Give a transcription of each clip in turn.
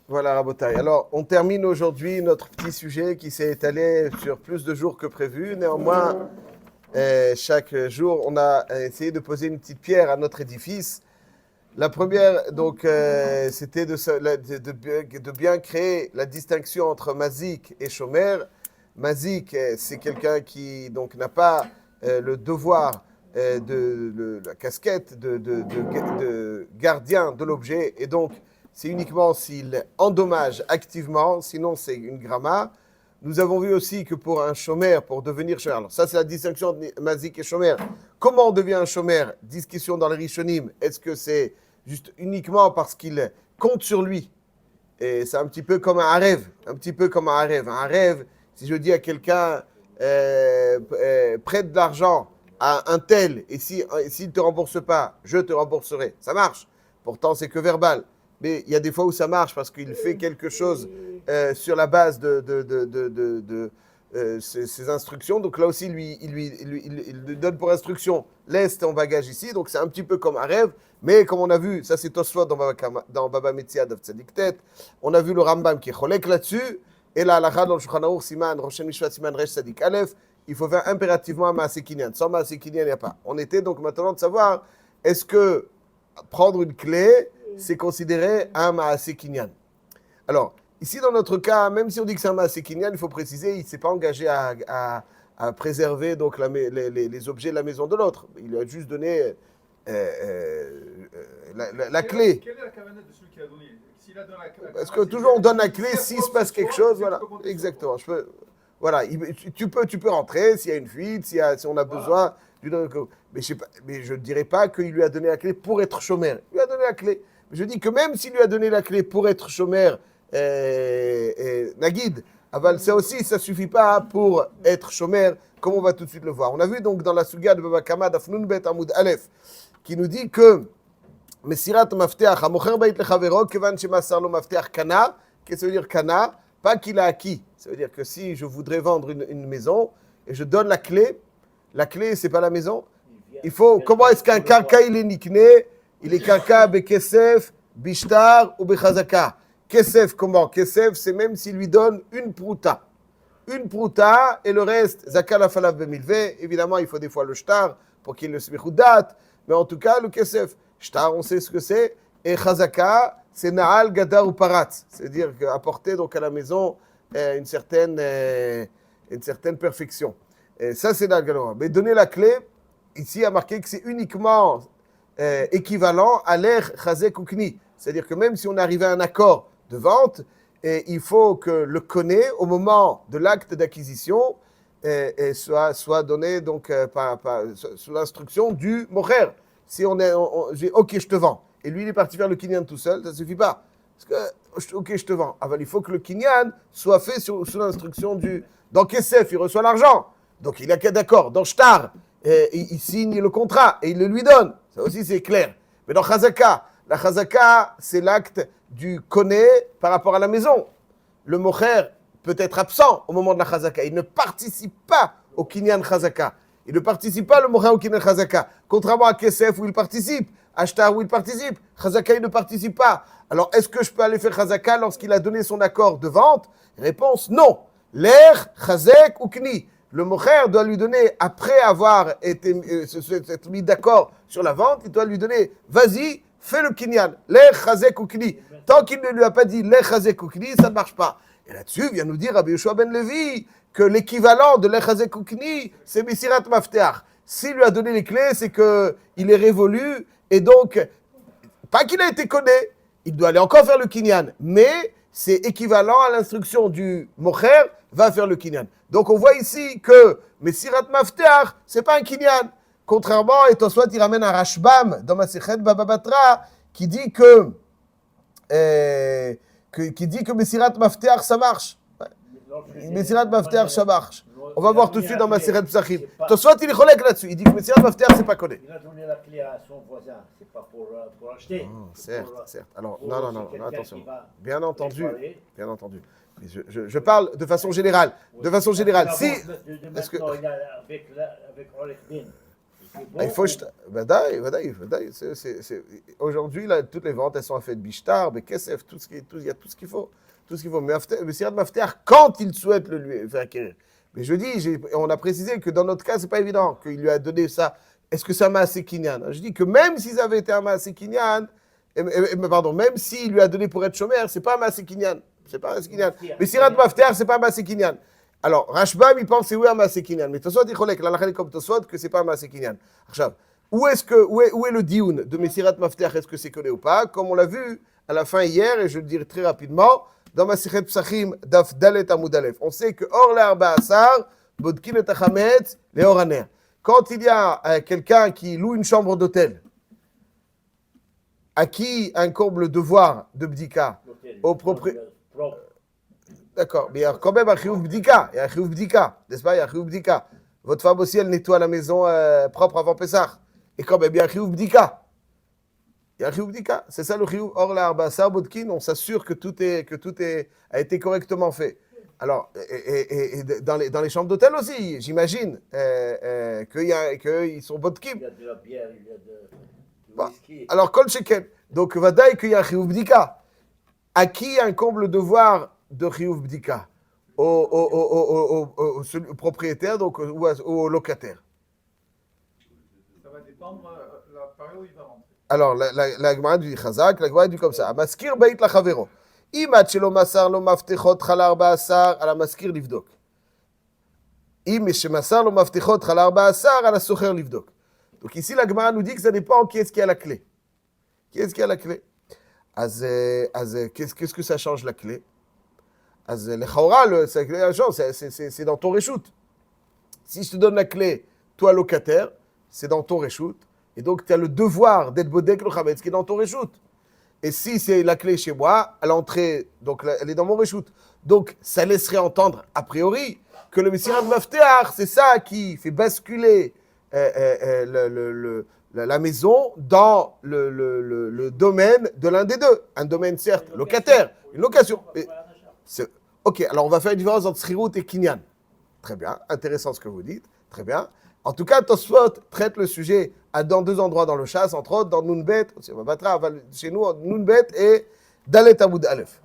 Voilà, Rabotai. Alors, on termine aujourd'hui notre petit sujet qui s'est étalé sur plus de jours que prévu. Néanmoins, chaque jour, on a essayé de poser une petite pierre à notre édifice. La première, donc, c'était de bien créer la distinction entre Mazik et Shomer. Mazik, c'est quelqu'un qui donc n'a pas le devoir la casquette de gardien de l'objet, et donc c'est uniquement s'il endommage activement, sinon c'est une gramma. Nous avons vu aussi que pour un shomer, pour devenir shomer, alors ça c'est la distinction entre Mazik et shomer. Comment on devient un shomer? Discussion dans les Rishonim. Est-ce que c'est juste uniquement parce qu'il compte sur lui? Et c'est un petit peu comme un rêve, un petit peu comme un rêve. Un rêve, si je dis à quelqu'un, prête de l'argent à un tel, et s'il ne te rembourse pas, je te rembourserai. Ça marche. Pourtant, c'est que verbal. Mais il y a des fois où ça marche parce qu'il fait quelque chose sur la base de ses instructions. Donc là aussi, il lui donne pour instruction, laisse ton bagage ici. Donc c'est un petit peu comme un rêve. Mais comme on a vu, ça c'est Tosfot dans Baba Metzia de Tzadik Tet, on a vu le Rambam qui est cholek là-dessus. Et la halakha dans le Shulchan Aruch, Siman, Rochen Mishpat, Siman, Resh Tzadik Aleph, il faut faire impérativement un Maaseh Kinyan. Sans Maaseh Kinyan, il n'y a pas. On était donc maintenant de savoir, est-ce que prendre une clé, c'est considéré un Maaseh Kinyan? Alors, ici dans notre cas, même si on dit que c'est un Maaseh Kinyan, il faut préciser, il ne s'est pas engagé à préserver donc les objets de la maison de l'autre. Il lui a juste donné la clé. Quelle est la cavanette de celui qui a donné? S'il a donné Parce que toujours on donne la clé s'il se passe quelque chose, voilà. Exactement. Voilà, tu peux rentrer s'il y a une fuite, si on a besoin. Mais je ne dirais pas qu'il lui a donné la clé pour être chômeur. Il lui a donné la clé. Mais je dis que même s'il lui a donné la clé pour être chômeur, Nagid, ça aussi, ça ne suffit pas pour être chômeur, comme on va tout de suite le voir. On a vu donc dans la Suga de Baba Kama, Dafnun Bet Amoud Aleph, qui nous dit que Mesirat Mafteach, Hamocher Bait Lechavero, Kevan Shemasar Lo Mafteach Kana, qu'est-ce que ça veut dire Kana? Pas qu'il a acquis. Ça veut dire que si je voudrais vendre une maison et je donne la clé, c'est pas la maison. Il faut, comment est-ce qu'un karka il est nikné? Il est karka bekesef, bishtar ou bechazaka. Kesef, comment? Kesef, c'est même s'il lui donne une prouta. Une prouta et le reste, zaka la falav bemilve. Évidemment, il faut des fois le shtar pour qu'il le smichoudat. Mais en tout cas, le kesef. Shtar, on sait ce que c'est. Et chazaka, c'est na'al, gadar ou parat. C'est-à-dire apporter donc à la maison une certaine perfection. Et ça, c'est la galora. Mais donner la clé, ici, il y a marqué que c'est uniquement équivalent à l'air chazek ou kni. C'est-à-dire que même si on arrivait à un accord de vente, il faut que le connaît au moment de l'acte d'acquisition soit donné donc sous l'instruction du mocher. Si j'ai OK, je te vends, et lui il est parti faire le kinyan tout seul, ça ne suffit pas. Parce que OK, je te vends. Il faut que le kinyan soit fait sous l'instruction du. Dans Kesef, il reçoit l'argent, donc il a qu'à d'accord. Dans Shtar, il signe le contrat et il le lui donne. Ça aussi c'est clair. Mais dans Chazaka, la Chazaka, c'est l'acte du koné par rapport à la maison. Le mocher peut être absent au moment de la Chazaka. Il ne participe pas au kinyan Chazaka. Il ne participe pas le mocher au kinyan Chazaka. Contrairement à Kesef où il participe, à Shtar où il participe, Chazaka il ne participe pas. Alors est-ce que je peux aller faire Chazaka lorsqu'il a donné son accord de vente? Réponse non. L'air, Chazek ou Kni. Le mocher doit lui donner, après avoir été mis d'accord sur la vente, il doit lui donner, vas-y, fais le kinyan, l'air Chazek ou Kni. Tant qu'il ne lui a pas dit l'air Chazek ou Kni, ça ne marche pas. Et là-dessus, vient nous dire Rabbi Yoshua ben Levi que l'équivalent de l'air Chazek ou Kni, c'est Mesirat Mafteach. S'il lui a donné les clés, c'est qu'il est révolu, et donc, pas qu'il a été connu, il doit aller encore faire le kinyan, mais c'est équivalent à l'instruction du mocher, va faire le kinyan. Donc on voit ici que Mesirat Mafteach, c'est pas un kinyan. Contrairement, et Tosfot il ramène un Rashbam dans Masechet Baba Batra qui dit que Mesirat Mafteach ça marche. Mesirat Mafteach ça marche. On va voir tout de suite dans Masechet Psachim. Tosfot il est cholek là-dessus. Il dit que Mesirat Mafteach c'est pas connu. Il a donné la clé à son voisin, c'est pas pour acheter. Certes. Alors non, attention. Bien entendu. Mais je parle de façon générale. Si. Est-ce que avec Oleg Bin, Il faut aujourd'hui, là, toutes les ventes, elles sont faites Bishtar, Bekesef, il y a tout ce qu'il faut. Tout ce qu'il faut. Mais Sirat Mafter, quand il souhaite le lui faire acquérir. Mais je dis, on a précisé que dans notre cas, c'est pas évident qu'il lui a donné ça. Est-ce que c'est un Maaseh Kinyan? Je dis que même s'ils avaient été un Maaseh Kinyan, pardon, même s'il lui a donné pour être chômeur, c'est pas un Maaseh Kinyan. C'est pas un Maaseh Kinyan. Mais Sirat Mafter, c'est pas un Maaseh Kinyan. Alors, Rashbam, il pense que c'est oui un Maaseh Kinyan. Mais Tosfot, il cholek, la lacha comme Tosfot, que c'est pas un Maaseh Kinyan. Où est le dioun de Mesirat Mafter? Est-ce que c'est connu ou pas? Comme on l'a vu à la fin hier, et je le dirai très rapidement, dans Masichet Psachim, Daf Dalet Amud Aleph. On sait que Or l'Arba Asar, Bodkin et Tachametz, les Oraner. Quand il y a quelqu'un qui loue une chambre d'hôtel, à qui incombe le devoir de Bdika, au propriétaire. D'accord, mais il y a quand même un chiouf bdika, il y a un chiouf bdika, n'est-ce pas? Il y a un chiouf bdika. Votre femme aussi, elle nettoie la maison propre avant Pessah. Et quand même, il y a un chiouf bdika. Il y a un chiouf bdika. C'est ça le chiouf. Or, la Arbasar Bodkin, on s'assure que tout a été correctement fait. Alors, et dans les chambres d'hôtel aussi, j'imagine qu'ils sont Bodkin. Il y a de la bière, il y a du whisky. Alors, Kol Sheken. Donc, Vadaï qu'il y a un chiouf bdika. À qui incombe le devoir de Chiyuv Bdika? Au propriétaire donc, ou au locataire? Ça va dépendre la période où il va rentrer. Alors, la Gemara dit Chazak, la Gemara dit comme ça. Amaskir beit la chavero. Imat shelo masar lo maftechot chalar ba'asar ala maskir livdok. Im shemasar lo maftechot chalar ba'asar ala socher livdok. Donc ici, la Gemara nous dit que ça dépend qui est-ce qui a la clé. Qui est-ce qui a la clé? Qu'est-ce que ça change la clé? Le chawra, c'est dans ton reshoot. Si je te donne la clé, toi locataire, c'est dans ton reshoot. Et donc, tu as le devoir d'être bodek le chametz qui est dans ton reshoot. Et si c'est la clé chez moi, à l'entrée, donc elle est dans mon reshoot. Donc, ça laisserait entendre, a priori, que le Mesirat Mafteach, c'est ça qui fait basculer la maison dans le domaine de l'un des deux. Un domaine, certes, locataire, une location. Ok, alors on va faire une différence entre Srirut et Kinyan. Très bien, intéressant ce que vous dites. Très bien. En tout cas, Tosfot traite le sujet dans deux endroits dans le chasse, entre autres dans Nunbet, chez nous, Nunbet et Dalet Amud Aleph.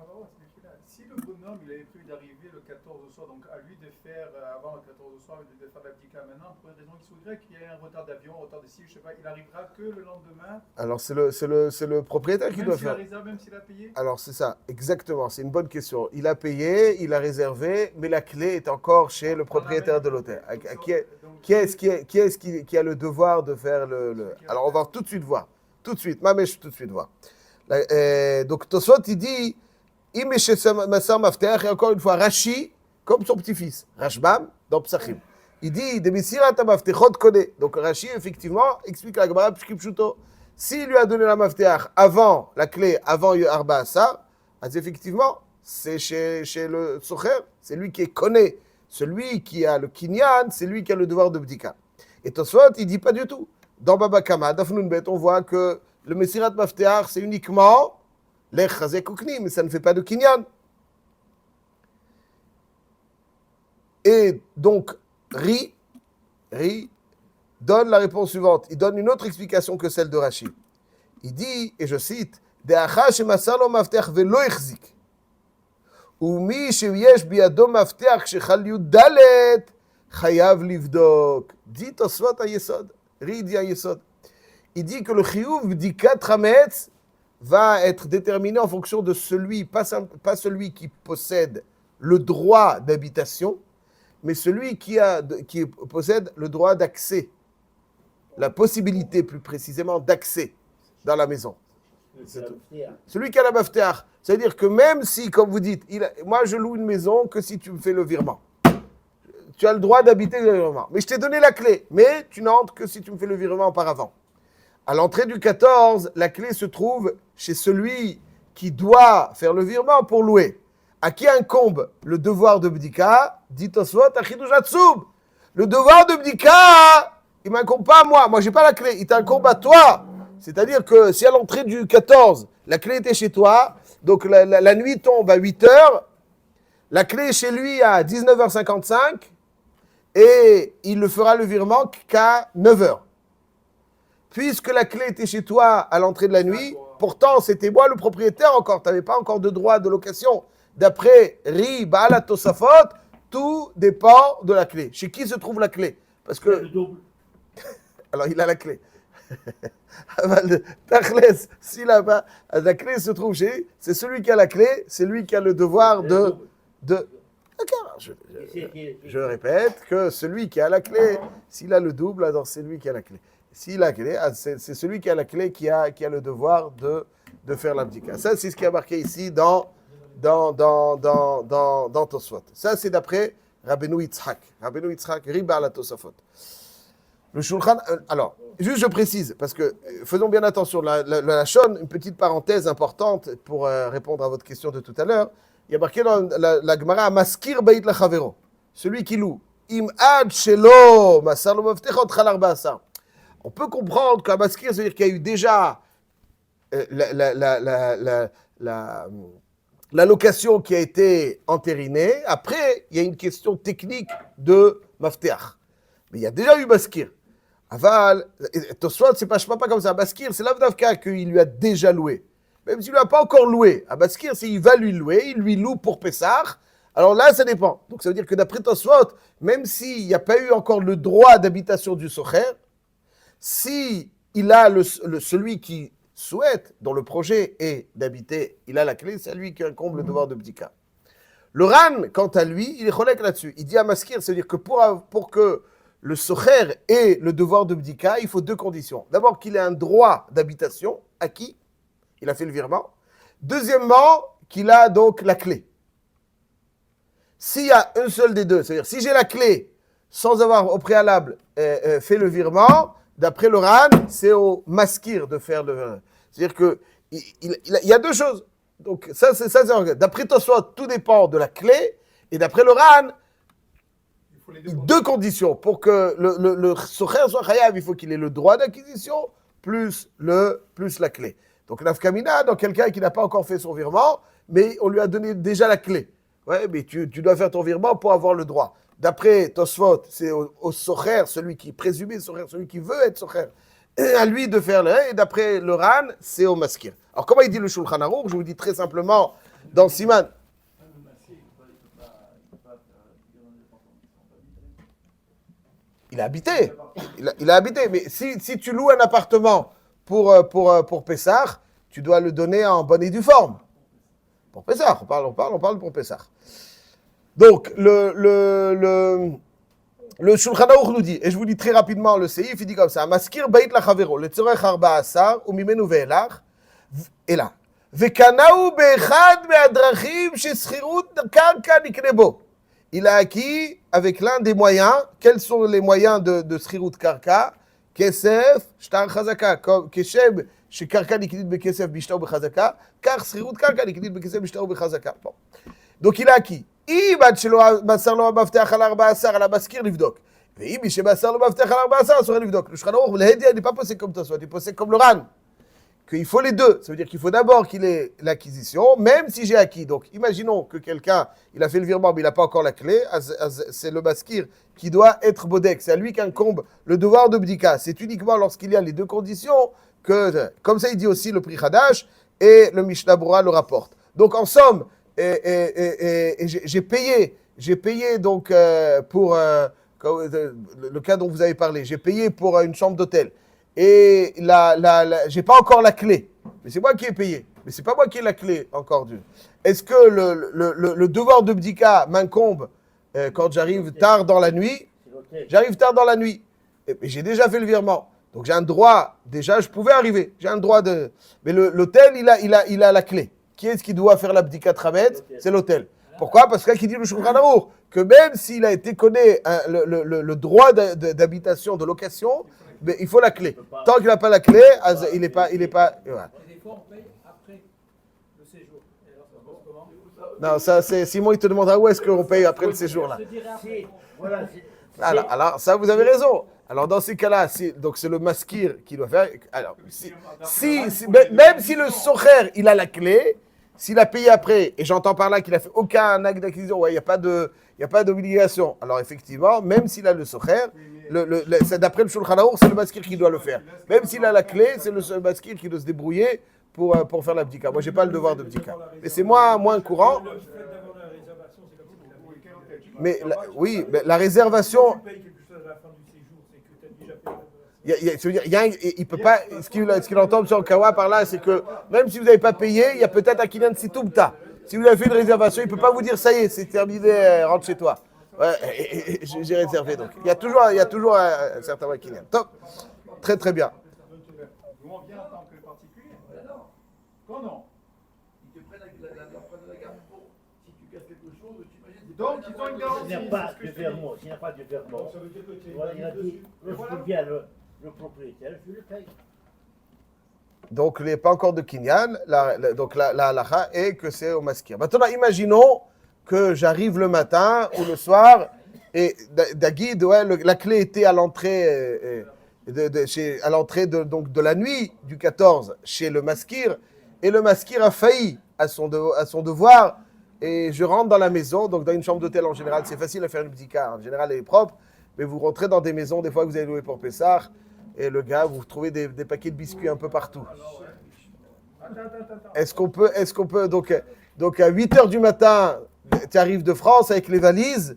Si le bonhomme il avait prévu d'arriver le 14 au soir, donc à lui de faire avant le 14 au soir, de faire la bdika maintenant, pour une raison X ou Y, il y a un retard d'avion, un retard de ci, je sais pas, il arrivera que le lendemain. Alors c'est le propriétaire qui doit faire. Même s'il a payé. Alors c'est ça, exactement, c'est une bonne question. Il a payé, il a réservé, mais la clé est encore chez le propriétaire de l'hôtel. Qui est-ce qui a le devoir de faire le... Alors on va tout de suite voir. Tout de suite, Mamesh, tout de suite voir. Donc Tosfot, il dit, Imeshe Masar Mafteach, et encore une fois, Rashi, comme son petit-fils, Rashbam, dans Psachim. Il dit, de Mesirat Maftechot connaît. Donc Rashi, effectivement, explique la Gemara Pshkim Pshuto. S'il lui a donné la Mafteach avant, la clé, avant Arba Asar, effectivement, c'est chez le Socher, c'est lui qui connaît. Celui qui a le Kinyan, c'est lui qui a le devoir de Bdika. Et Tosfot, il dit pas du tout. Dans Baba Kama, Dafnunbet, on voit que le Mesirat Mafteach, c'est uniquement l'Ech Chazek Ukni, mais ça ne fait pas de Kinyan. Et donc, Ri donne la réponse suivante. Il donne une autre explication que celle de Rashi. Il dit, et je cite, De'acha shemasar lo mafteach velo echzik. ומי שיש בידו מפתח שחל י"ד חייב לבדוק. dit Tosfot היסוד, ריד היסוד. Il dit que le chiyuv bdikat chametz va être déterminé en fonction de celui, pas celui qui possède le droit d'habitation, mais celui qui possède le droit d'accès, la possibilité plus précisément d'accès dans la maison. Celui qui a la mafteach. C'est-à-dire que même si, comme vous dites, moi je loue une maison que si tu me fais le virement. Tu as le droit d'habiter le virement. Mais je t'ai donné la clé. Mais tu n'entres que si tu me fais le virement auparavant. À l'entrée du 14, la clé se trouve chez celui qui doit faire le virement pour louer. À qui incombe le devoir de Bdika? Dit Tosfot, Achidouj Atzub. Le devoir de Bdika, il ne m'incombe pas à moi. Moi, je n'ai pas la clé. Il t'incombe à toi. C'est-à-dire que si à l'entrée du 14, la clé était chez toi, donc la nuit tombe à 8h, la clé est chez lui à 19h55, et il ne fera le virement qu'à 9h. puisque la clé était chez toi à l'entrée de la nuit, pourtant c'était moi le propriétaire encore, tu n'avais pas encore de droit de location. D'après Ri Baal Tosafot, tout dépend de la clé. Chez qui se trouve la clé? Parce que... Le double. Alors il a la clé. Tachles, si là-bas, la clé se trouve chez, c'est celui qui a la clé, c'est lui qui a le devoir de D'accord, je répète que celui qui a la clé, s'il a le double, alors c'est lui qui a la clé. S'il a la clé, c'est celui qui a la clé qui a le devoir de faire l'abdika. Ça, c'est ce qui est marqué ici dans Tosfot. Ça, c'est d'après Rabbeinu Yitzhak. Rabbeinu Yitzhak, Riba la Tosafot. Le Shulchan, alors, juste je précise, parce que faisons bien attention, la Shon, une petite parenthèse importante pour répondre à votre question de tout à l'heure. Il y a marqué dans la Gemara, Maskir Beit Lachavero, celui qui loue. Im ad shelo masar lo maftechot chalar ba'asar. On peut comprendre qu'un maskir, c'est-à-dire qu'il y a eu déjà la location qui a été entérinée. Après, il y a une question technique de mafteach. Mais il y a déjà eu maskir. Aval, Tosfot, c'est pas comme ça. Maskir, c'est l'avdavka qu'il lui a déjà loué. Même s'il ne l'a pas encore loué. À Baskir, il va lui louer, il lui loue pour Pessah. Alors là, ça dépend. Donc ça veut dire que d'après Tosfot, même s'il n'y a pas eu encore le droit d'habitation du Socher, si il a celui qui souhaite, dont le projet est d'habiter, il a la clé, c'est à lui qui incombe le devoir de Bdika. Le Ran, quant à lui, il est cholek là-dessus. Il dit à Maskir, c'est-à-dire que pour que le Socher ait le devoir de Bdika, il faut deux conditions. D'abord, qu'il ait un droit d'habitation acquis. Il a fait le virement. Deuxièmement, qu'il a donc la clé. S'il y a un seul des deux, c'est-à-dire si j'ai la clé sans avoir au préalable fait le virement, d'après le Ran, c'est au maskir de faire le virement. C'est-à-dire qu'il y a deux choses. Donc ça, c'est d'après Tosfot, tout dépend de la clé. Et d'après le Ran, Il faut les deux conditions. Pour que le socher soit chayav, il faut qu'il ait le droit d'acquisition plus la clé. Donc, nafkamina, dans quelqu'un qui n'a pas encore fait son virement, mais on lui a donné déjà la clé. Ouais, mais tu dois faire ton virement pour avoir le droit. D'après Tosfot, c'est au socher, celui qui est présumé socher, celui qui veut être socher, à lui de faire le. Et d'après le Ran, c'est au maskir. Alors, comment il dit le Shulchan Aruch? Je vous dis très simplement, dans Siman. Il a habité. Il a habité. Mais si tu loues un appartement pour Pessah, tu dois le donner en bonne et due forme. Pour Pessah, on parle pour Pessah. Donc, le Shulchan Aruch nous dit, et je vous dis très rapidement le seif, il dit comme ça, Maskir Beit Lachavero, le tzorech arba asar, ou mimenu ve'elach, et là, Ve'kanau be'echad me'adrachim she'schirut karka nikne bo. Il a acquis avec l'un des moyens. Quels sont les moyens de schirut karka? Kesef, shtar chazaka. Keshem, shekarka niknit bekesef bishtar bechazaka. Car schirut karka niknit bekesef bishtar bechazaka. Bon. Donc il a acquis. Ibad shelo basar lo mafteach al arba asar ala baskir livdok. Ve'im mi shebasar lo mafteach al arba asar sera livdok. Le Shulchan Aruch, le Hediya n'est pas posé comme toi, il est posé comme le Ran. Qu'il faut les deux. Ça veut dire qu'il faut d'abord qu'il ait l'acquisition, même si j'ai acquis. Donc, imaginons que quelqu'un, il a fait le virement, mais il n'a pas encore la clé. C'est le maskir qui doit être bodek. C'est à lui qu'incombe le devoir de bdika. C'est uniquement lorsqu'il y a les deux conditions que, comme ça il dit aussi le Pri Hadash, et le Mishnah Berurah le rapporte. Donc, en somme, j'ai payé donc pour le cas dont vous avez parlé, j'ai payé pour une chambre d'hôtel. Et j'ai pas encore la clé, mais c'est moi qui ai payé. Mais c'est pas moi qui ai la clé encore due. Est-ce que le devoir de bdika m'incombe quand j'arrive tard dans la nuit? J'arrive tard dans la nuit, mais j'ai déjà fait le virement. Donc j'ai un droit, déjà je pouvais arriver, j'ai un droit de... Mais l'hôtel, il a la clé. Qui est-ce qui doit faire la bdika tramet? C'est l'hôtel. Pourquoi? Parce qu'il dit le Shulchan Aruch que même s'il a été connu le droit d'habitation, de location, mais il faut la clé. Tant qu'il n'a pas la clé, il n'est pas. Voilà. Et des fois, on paye après le séjour. Et alors, ça va comment? Non, ça c'est Simon, il te demandera où est-ce qu'on paye après le séjour là. Alors, ça vous avez raison. Alors dans ces cas-là, donc c'est le maskir qui doit faire. Alors, même si le socher il a la clé, s'il a payé après, et j'entends par là qu'il a fait aucun acte d'acquisition, il n'y a pas d'obligation. Alors effectivement, même s'il a le socher, C'est d'après le Shulchan Aruch, c'est le maskir qui doit le faire. Même s'il a la clé, c'est le maskir qui doit se débrouiller pour faire la bdika. Moi, j'ai pas le devoir de bdika. Mais c'est moins courant. Le fait d'avoir la réservation, c'est comme si Mais oui, mais la réservation. tu payes quelque chose à la fin du séjour, c'est que tu as déjà payé. Il peut pas. Ce qu'il entend sur Kawa par là, c'est que même si vous n'avez pas payé, il y a peut-être un Kinyan Sitoubta. Si vous avez fait une réservation, il ne peut pas vous dire ça y est, c'est terminé, rentre chez toi. Ouais, j'ai réservé donc. Il y a toujours un certain Kinyan. Top. Très très bien. Nous, on vient en tant que particulier. Quand non. Ils te prennent l'empreinte de la gamme pour. Si tu casses quelque chose, tu imagines. Donc, ils ont une garantie. S'il n'y a pas de vermont, s'il n'y a pas de vermont, Ça veut dire que tu voilà, il a dit, lorsqu'il vient le propriétaire, je le paye. Donc, il n'y a pas encore de Kinyan. Donc, la halacha est que c'est au maskir. Maintenant, imaginons que j'arrive le matin ou le soir et Daguid, la clé était à l'entrée de la nuit du 14 chez le maskir et le maskir a failli à son devoir et je rentre dans la maison. Donc, dans une chambre d'hôtel en général, c'est facile à faire une bdika. En général, elle est propre, mais vous rentrez dans des maisons, des fois que vous avez loué pour Pessah. Et le gars, vous trouvez des paquets de biscuits un peu partout. Est-ce qu'on peut donc à 8h du matin, tu arrives de France avec les valises,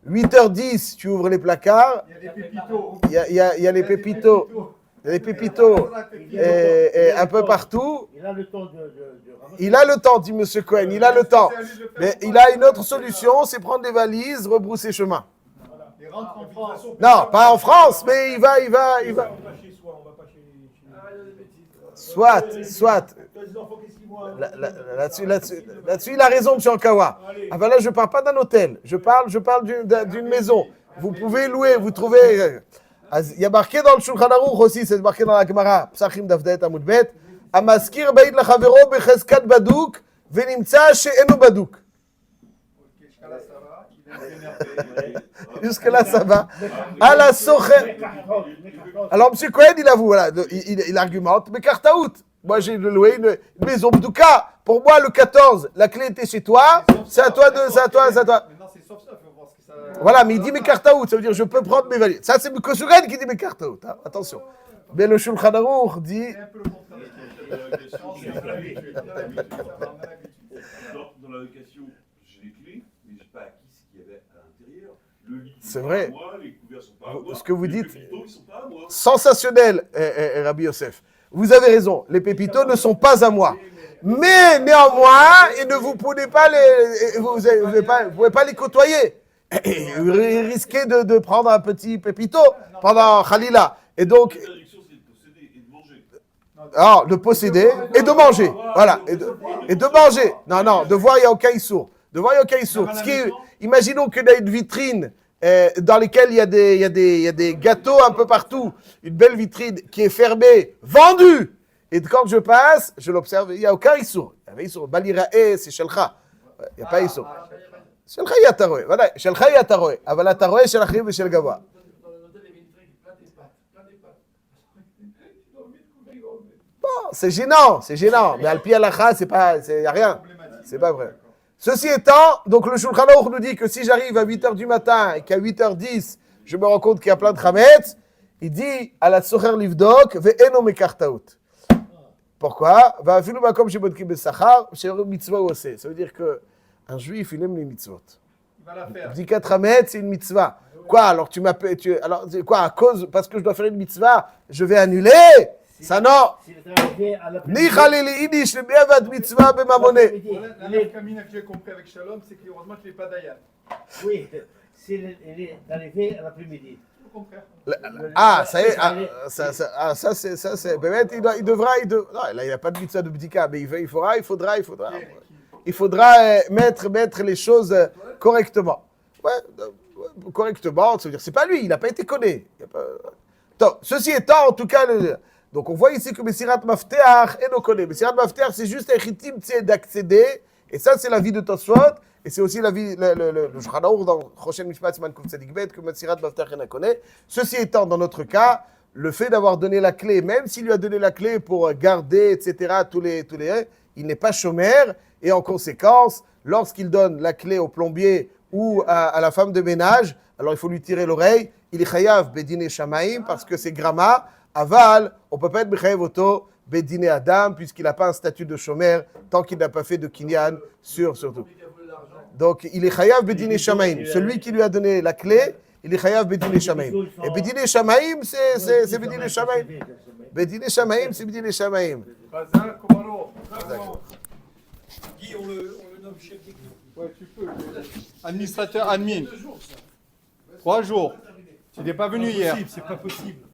8h10, tu ouvres les placards, Il y a des pépitos. il y a les pépitos, et un peu partout. Il a le temps de ramasser. Il a le temps, dit M. Cohen, il a le temps. Mais il a une autre solution, c'est prendre des valises, rebrousser chemin. Il rentre en France. Non, pas en France, mais il va. On va pas chez soi, on va pas chez. Soit. Les enfants, qu'est-ce qu'ils voient Là-dessus, il a raison, M. Ankawa. Ah ben là, je ne parle pas d'un hôtel, je parle d'une maison. Vous pouvez louer, vous trouvez. Il y a marqué dans le Shulchan Aruch aussi, c'est marqué dans la Gemara, Psachim Davdet Amud Bet, Amaskir Beit Lachavero Becheskat Badouk, Venimtsa She'enu Badouk. Jusque-là, ça va. À la Socher. Alors, M. Cohen, il avoue, voilà, il argumente, mais Kartaout. Moi, j'ai loué une maison Bdouka. Pour moi, le 14, la clé était chez toi. C'est à toi. Maintenant, c'est sauf ça, il faut voir ce que ça. Voilà, mais il dit mes Kartaout. Ça veut dire, je peux prendre mes valises. Ça, c'est M. Kosuren qui dit mes Kartaout. Hein, attention. Mais le Shulchan Aruch dit. C'est un peu le contraire. Dans la location, j'ai les clés, mais je n'ai pas acquis ce qu'il y avait à l'intérieur. Le lit, C'est vrai. pas à moi, les couverts sont pas à moi. Ce que vous les dites- pépitos, ils sont pas à moi. Sensationnel, Rabbi Yosef. Vous avez raison, les pépitos ne sont pas à moi. Mais néanmoins, et ne vous pouvez pas vous pouvez pas les côtoyer. Et vous risquez de prendre un petit pépito pendant Khalila. Et donc, L'interdiction, c'est de posséder et de manger. de posséder et de manger. Voilà. Et de manger. Non, de voir, il n'y a aucun issour. De voir, il n'y a aucun issour. Imaginons qu'il y a une vitrine dans lesquelles il y a des gâteaux un peu partout. Une belle vitrine qui est fermée, vendue. Et quand je passe, je l'observe, il n'y a aucun issour. Il y avait issour. Balirae, c'est shelcha. Il n'y a pas issour. Shelcha yataroe. Voilà. Shelcha yataroe. Avala taroe, shelachim et shelgava. Dans l'hôtel, il y avait une vitrine plein des pâtes. Bon, c'est gênant. Mais al pi alacha, il n'y a rien. C'est pas vrai. Ceci étant, donc le Shulchan Aruch nous dit que si j'arrive à 8h du matin et qu'à 8h10, je me rends compte qu'il y a plein de chametz, il dit à la socher livdok, ve'eno mekartaout. Pourquoi? Va filu makom shebodkim besachar, she'orim mitzvah oseh. Ça veut dire que un juif, il aime les mitzvot. Il va la faire. Bdikat chametz, c'est une mitzvah. Quoi? Alors tu m'appelles, alors c'est quoi? À cause, parce que je dois faire une mitzvah, je vais annuler? Ça non. S'il est arrivé à la Ni chalili idish le be'avad mitzvah b'mamoné. La nafkamina que j'ai compris avec Shalom, c'est qu'heureusement qu'il n'est pas Dayan. Oui, s'il est arrivé à l'après-midi. Tout le contraire. Ah, ça y est, ça c'est, peut-être il devra, non, là il n'y a pas de mitzvah de bdika, mais il faudra mettre les choses correctement. Ouais, correctement, ça veut dire, c'est pas lui, il n'a pas été connu. Ceci étant, en tout cas, donc on voit ici que Messirat Mafteach et nos connaît. Messirat Mafteach, c'est juste un chitim d'accéder, et ça c'est la vie de Tosfot, et c'est aussi la vie, le Shulchan Aruch dans Choshen Mishpat Siman Kuf Tzadik Bet, que Messirat Mafteach et nos connaît. Ceci étant, dans notre cas, le fait d'avoir donné la clé, même s'il lui a donné la clé pour garder, etc., tous les il n'est pas chômeur, et en conséquence, lorsqu'il donne la clé au plombier ou à la femme de ménage, alors il faut lui tirer l'oreille. Il est chayav bedine shamaim parce que c'est grama. Aval, on ne peut pas être mechayev auto bedine adam puisqu'il n'a pas un statut de chômeur tant qu'il n'a pas fait de kinyan surtout. Donc il est chayav bedine shamaim. Celui qui lui a donné la clé, il est chayav bedine shamaim. Et bedine shamaim, c'est bedine shamaim. Bedine shamaim, c'est bedine shamaim. Bazar, Komaro. Guy, on le nomme chef d'équipe. Ouais, tu peux. Administrateur, admin. 3 jours. Tu n'es pas venu hier. C'est pas possible.